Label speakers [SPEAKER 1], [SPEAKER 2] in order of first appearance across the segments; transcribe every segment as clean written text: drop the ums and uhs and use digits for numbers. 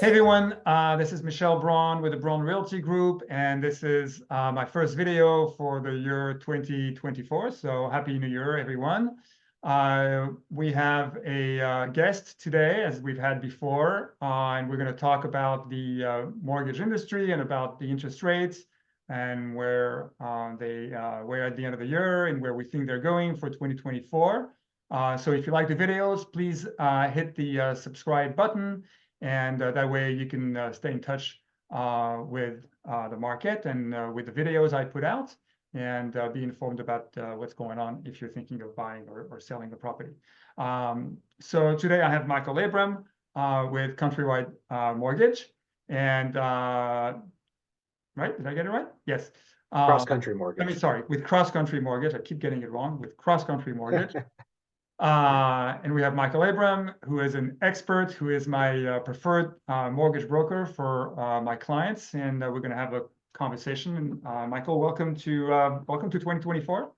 [SPEAKER 1] Hey everyone, this is Michel Bron with the Bron Realty Group, and this is my first video for the year 2024. So happy New Year, everyone. We have a guest today, as we've had before, and we're going to talk about the mortgage industry and about the interest rates and where they were at the end of the year and where we think they're going for 2024. So if you like the videos, please hit the subscribe button. And that way you can stay in touch with the market and with the videos I put out and be informed about what's going on if you're thinking of buying or selling the property. So today I have Michael Abram with Countrywide Mortgage. And, right, did I get it right? Yes.
[SPEAKER 2] CrossCountry Mortgage.
[SPEAKER 1] Sorry, with CrossCountry Mortgage. I keep getting it wrong, with CrossCountry Mortgage. And we have Michael Abram, who is an expert, who is my preferred mortgage broker for my clients, and we're going to have a conversation. Michael, welcome to 2024.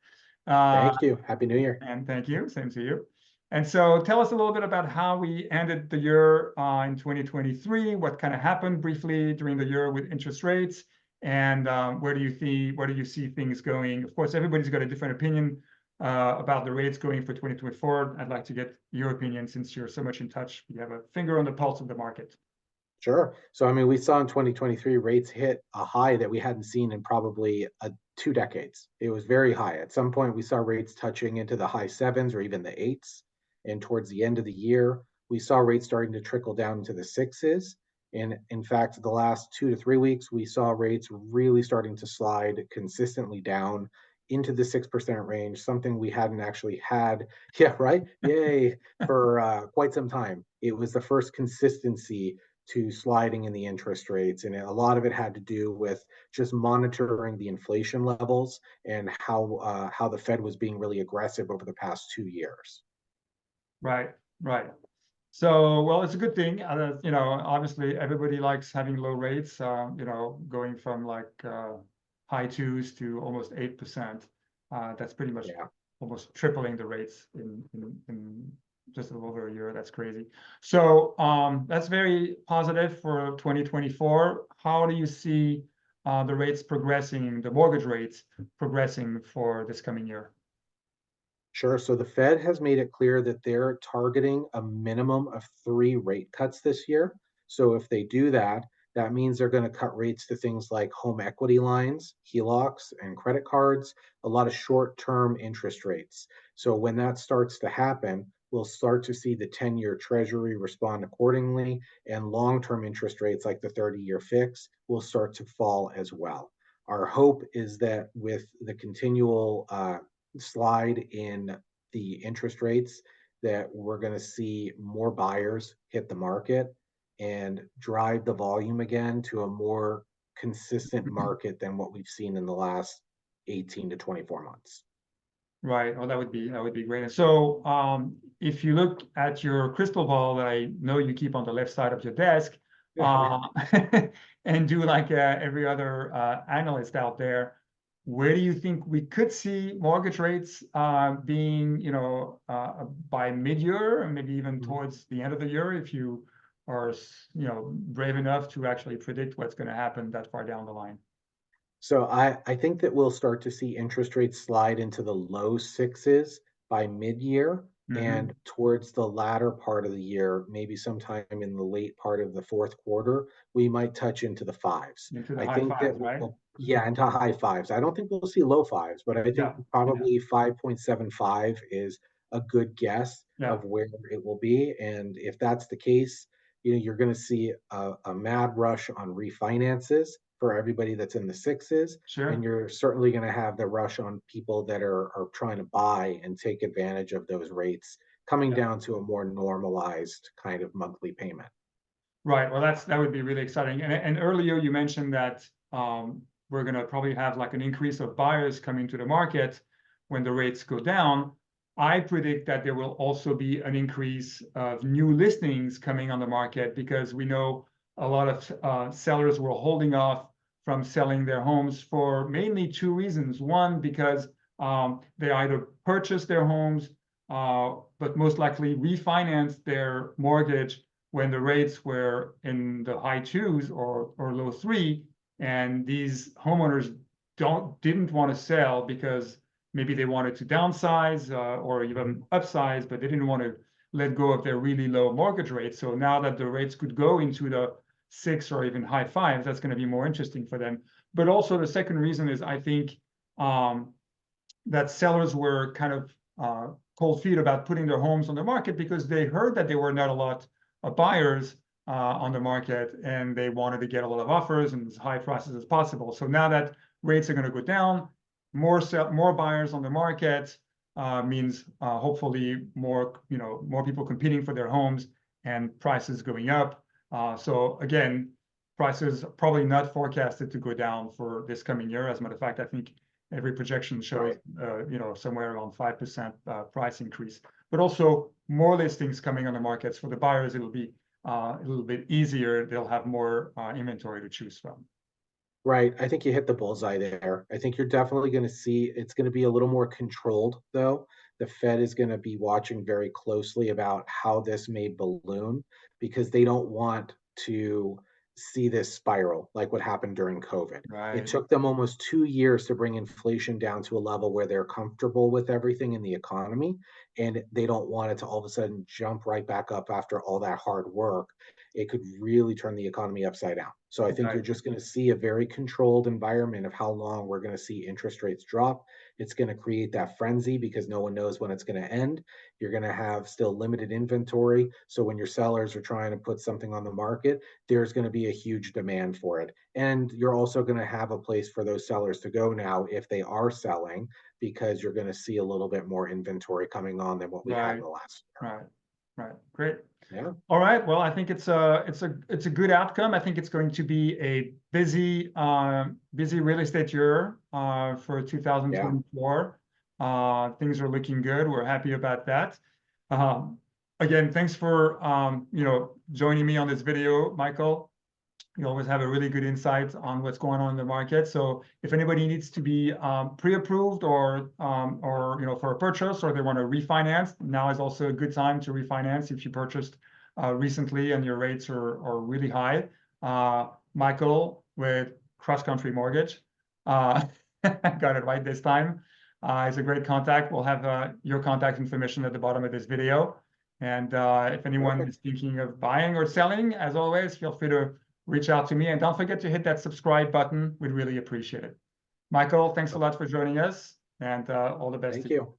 [SPEAKER 2] Thank you. Happy New Year.
[SPEAKER 1] And thank you. Same to you. And so, tell us a little bit about how we ended the year in 2023. What kind of happened briefly during the year with interest rates, and where do you see things going? Of course, everybody's got a different opinion about the rates going for 2024. I'd like to get your opinion since you're so much in touch. You have a finger on the pulse of the market.
[SPEAKER 2] Sure. So, I mean, we saw in 2023 rates hit a high that we hadn't seen in probably 2 decades. It was very high. At some point, we saw rates touching into the high sevens or even the eights. And towards the end of the year, we saw rates starting to trickle down into the sixes. And in fact, the last 2 to 3 weeks, we saw rates really starting to slide consistently down into the 6% range, something we hadn't actually had, yeah, right? Yay, for quite some time. It was the first consistency to sliding in the interest rates. And a lot of it had to do with just monitoring the inflation levels and how the Fed was being really aggressive over the past 2 years.
[SPEAKER 1] Right, right. So, well, it's a good thing. Obviously everybody likes having low rates, going from like high twos to almost 8%. That's pretty much almost tripling the rates in just a little over a year. That's crazy. So that's very positive for 2024. How do you see the rates progressing, the mortgage rates progressing for this coming year?
[SPEAKER 2] Sure. So the Fed has made it clear that they're targeting a minimum of 3 rate cuts this year. So if they do that, that means they're going to cut rates to things like home equity lines, HELOCs, and credit cards, a lot of short-term interest rates. So when that starts to happen, we'll start to see the 10-year Treasury respond accordingly, and long-term interest rates like the 30-year fix will start to fall as well. Our hope is that with the continual slide in the interest rates, that we're going to see more buyers hit the market and drive the volume again to a more consistent market than what we've seen in the last 18 to 24 months.
[SPEAKER 1] Right. Well, that would be great. And so, if you look at your crystal ball that I know you keep on the left side of your desk, and do like every other analyst out there, where do you think we could see mortgage rates being, by mid-year, and maybe even towards the end of the year, if you are, brave enough to actually predict what's going to happen that far down the line?
[SPEAKER 2] So I think that we'll start to see interest rates slide into the low sixes by mid-year, and towards the latter part of the year, maybe sometime in the late part of the fourth quarter, we might touch into the fives.
[SPEAKER 1] Into the
[SPEAKER 2] I
[SPEAKER 1] high
[SPEAKER 2] think that
[SPEAKER 1] fives, right?
[SPEAKER 2] into high fives. I don't think we'll see low fives, but I think probably 5.75 is a good guess of where it will be. And if that's the case, you're going to see a mad rush on refinances for everybody that's in the sixes.
[SPEAKER 1] Sure.
[SPEAKER 2] And you're certainly going to have the rush on people that are trying to buy and take advantage of those rates coming down to a more normalized kind of monthly payment.
[SPEAKER 1] Right. Well, that would be really exciting. And earlier you mentioned that we're going to probably have like an increase of buyers coming to the market when the rates go down. I predict that there will also be an increase of new listings coming on the market, because we know a lot of sellers were holding off from selling their homes for mainly 2 reasons. One, because they either purchased their homes, but most likely refinanced their mortgage when the rates were in the high 2s or low 3, and these homeowners didn't want to sell because maybe they wanted to downsize or even upsize, but they didn't want to let go of their really low mortgage rates. So now that the rates could go into the 6 or even high 5s, that's going to be more interesting for them. But also the second reason is I think that sellers were kind of cold feet about putting their homes on the market because they heard that there were not a lot of buyers on the market, and they wanted to get a lot of offers and as high prices as possible. So now that rates are going to go down, more buyers on the market means hopefully more people competing for their homes and prices going up. So again, prices probably not forecasted to go down for this coming year. As a matter of fact, I think every projection shows somewhere around 5% price increase. But also more listings coming on the markets. For the buyers, it'll be a little bit easier. They'll have more inventory to choose from.
[SPEAKER 2] Right. I think you hit the bullseye there. I think you're definitely going to see it's going to be a little more controlled, though. The Fed is going to be watching very closely about how this may balloon because they don't want to see this spiral like what happened during COVID.
[SPEAKER 1] Right.
[SPEAKER 2] It took them almost 2 years to bring inflation down to a level where they're comfortable with everything in the economy, and they don't want it to all of a sudden jump right back up after all that hard work. It could really turn the economy upside down. So I think you're just going to see a very controlled environment of how long we're going to see interest rates drop. It's going to create that frenzy because no one knows when it's going to end. You're going to have still limited inventory. So when your sellers are trying to put something on the market, there's going to be a huge demand for it. And you're also going to have a place for those sellers to go now if they are selling, because you're going to see a little bit more inventory coming on than what we had in the last year.
[SPEAKER 1] Right. Great.
[SPEAKER 2] Yeah.
[SPEAKER 1] All right. Well, I think it's a good outcome. I think it's going to be a busy real estate year for 2024. Things are looking good. We're happy about that. Again, thanks for joining me on this video, Michael. You always have a really good insight on what's going on in the market. So if anybody needs to be pre-approved or for a purchase, or they want to refinance, now is also a good time to refinance if you purchased recently and your rates are really high. Michael with CrossCountry Mortgage, got it right this time. He's a great contact. We'll have your contact information at the bottom of this video. And if anyone is thinking of buying or selling, as always, feel free to reach out to me, and don't forget to hit that subscribe button. We'd really appreciate it. Michael, thanks a lot for joining us, and all the best.
[SPEAKER 2] Thank you.